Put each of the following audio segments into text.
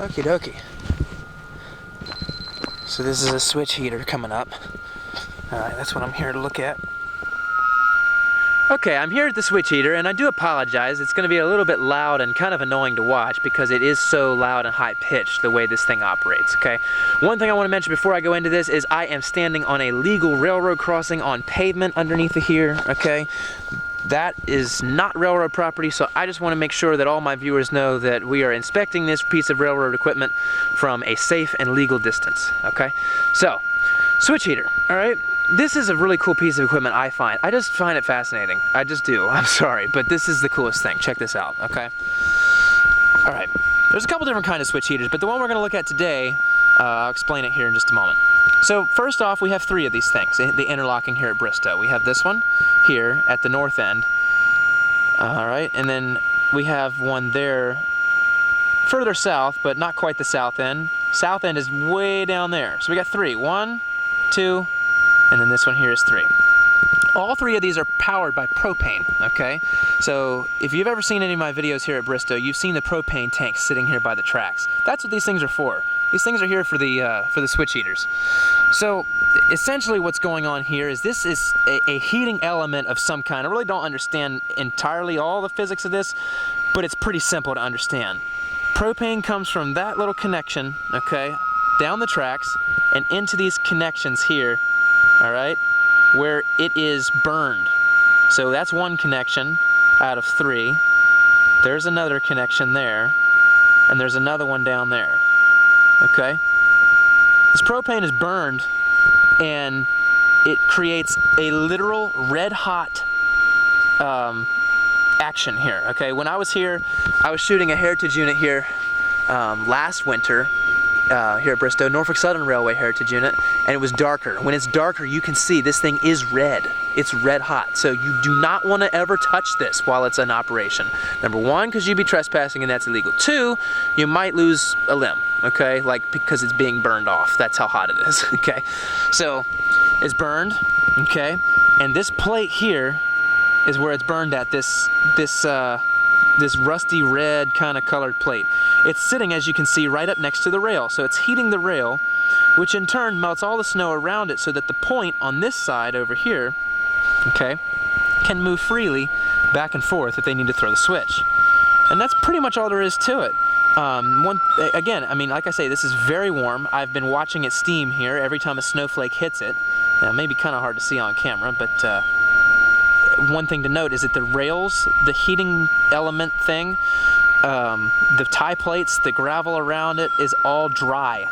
Okie dokie. So this is a switch heater coming up. Alright, that's what I'm here to look at. Okay, I'm here at the switch heater, and I do apologize. It's going to be a little bit loud and kind of annoying to watch because it is so loud and high-pitched the way this thing operates, okay? One thing I want to mention before I go into this is I am standing on a legal railroad crossing on pavement underneath of here, okay? That is not railroad property, so I just want to make sure that all my viewers know that we are inspecting this piece of railroad equipment from a safe and legal distance, okay? So, switch heater, alright? This is a really cool piece of equipment, I find. I just find it fascinating. I just do. I'm sorry, but this is the coolest thing. Check this out, okay? Alright, there's a couple different kinds of switch heaters, but the one we're going to look at today, I'll explain it here in just a moment. So first off, we have 3 of these things, the interlocking here at Bristow. We have this one here at the north end, alright, and then we have one there further south, but not quite the south end. South end is way down there. So we got 3. 1, 2, and then this one here is 3. All 3 of these are powered by propane, okay? So if you've ever seen any of my videos here at Bristow, you've seen the propane tanks sitting here by the tracks. That's what these things are for. These things are here for the switch heaters. So essentially what's going on here is this is a heating element of some kind. I really don't understand entirely all the physics of this, but it's pretty simple to understand. Propane comes from that little connection, okay, down the tracks and into these connections here, alright, where it is burned. So that's one connection out of 3. There's another connection there, and there's another one down there. Okay? This propane is burned, and it creates a literal red-hot action here. Okay? When I was here, I was shooting a heritage unit here last winter, here at Bristow, Norfolk Southern Railway heritage unit, and it was darker. When it's darker, you can see this thing is red. It's red hot. So you do not want to ever touch this while it's in operation. Number 1, because you'd be trespassing and that's illegal. 2, you might lose a limb, okay? Like, because it's being burned off. That's how hot it is, okay? So it's burned, okay? And this plate here is where it's burned at, this rusty red kind of colored plate. It's sitting, as you can see, right up next to the rail. So it's heating the rail, which in turn melts all the snow around it so that the point on this side over here, okay, can move freely back and forth if they need to throw the switch. And that's pretty much all there is to it. Again, I mean, like I say, this is very warm. I've been watching it steam here every time a snowflake hits it. Now, it may be kind of hard to see on camera, but one thing to note is that the rails, the heating element thing, the tie plates, the gravel around it is all dry.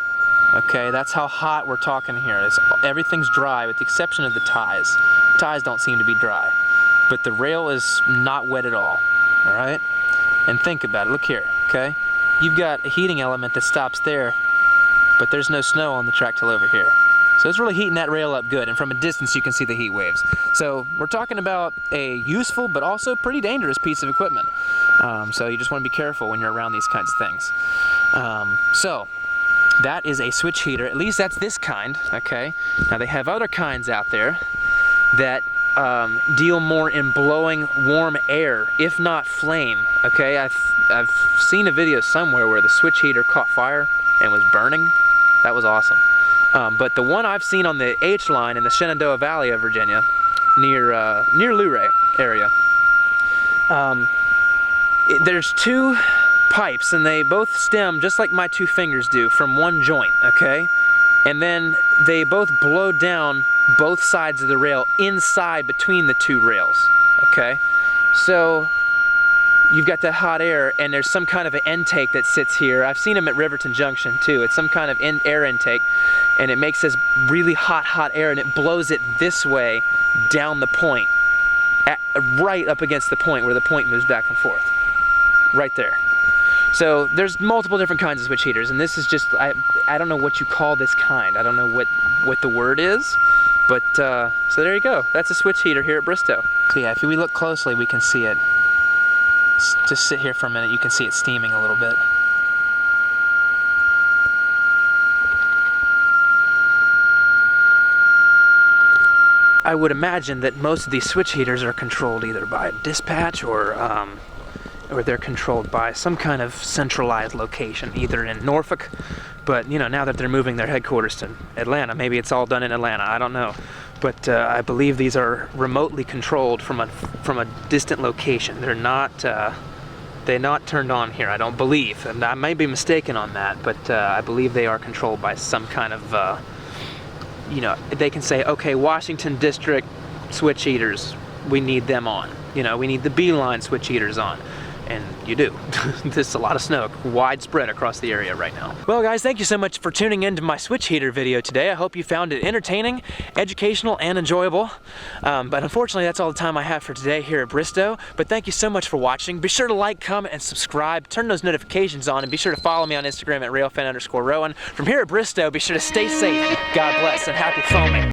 Okay, that's how hot we're talking here. Everything's dry with the exception of the ties. Ties don't seem to be dry. But the rail is not wet at all. Alright? And think about it. Look here, okay? You've got a heating element that stops there, but there's no snow on the track till over here. So it's really heating that rail up good, and from a distance you can see the heat waves. So we're talking about a useful but also pretty dangerous piece of equipment. So you just want to be careful when you're around these kinds of things. So that is a switch heater. At least that's this kind, okay? Now they have other kinds out there that deal more in blowing warm air, if not flame, okay? I've seen a video somewhere where the switch heater caught fire and was burning. That was awesome. But the one I've seen on the H line in the Shenandoah Valley of Virginia, near Luray area, there's 2 pipes, and they both stem just like my 2 fingers do from one joint, okay? And then they both blow down both sides of the rail inside between the 2 rails, okay? So you've got that hot air, and there's some kind of an intake that sits here. I've seen them at Riverton Junction too. It's some kind of air intake, and it makes this really hot air, and it blows it this way down the point, right up against the point where the point moves back and forth. Right there. So there's multiple different kinds of switch heaters, and this is just, I don't know what you call this kind. I don't know what the word is, but so there you go. That's a switch heater here at Bristow. So yeah, if we look closely, we can see it. Just sit here for a minute, you can see it steaming a little bit. I would imagine that most of these switch heaters are controlled either by dispatch or or they're controlled by some kind of centralized location, either in Norfolk, but you know, now that they're moving their headquarters to Atlanta, maybe it's all done in Atlanta, I don't know. But I believe these are remotely controlled from a distant location. They're not turned on here, I don't believe, and I may be mistaken on that, but I believe they are controlled by some kind of, you know, they can say, okay, Washington District switch heaters, we need them on. You know, we need the B-line switch heaters on. And you do. There's a lot of snow widespread across the area right now. Well guys, thank you so much for tuning into my switch heater video today. I hope you found it entertaining, educational, and enjoyable. But unfortunately, that's all the time I have for today here at Bristow. But thank you so much for watching. Be sure to like, comment, and subscribe. Turn those notifications on, and be sure to follow me on Instagram at Railfan_Rowan. From here at Bristow, be sure to stay safe, God bless, and happy foaming.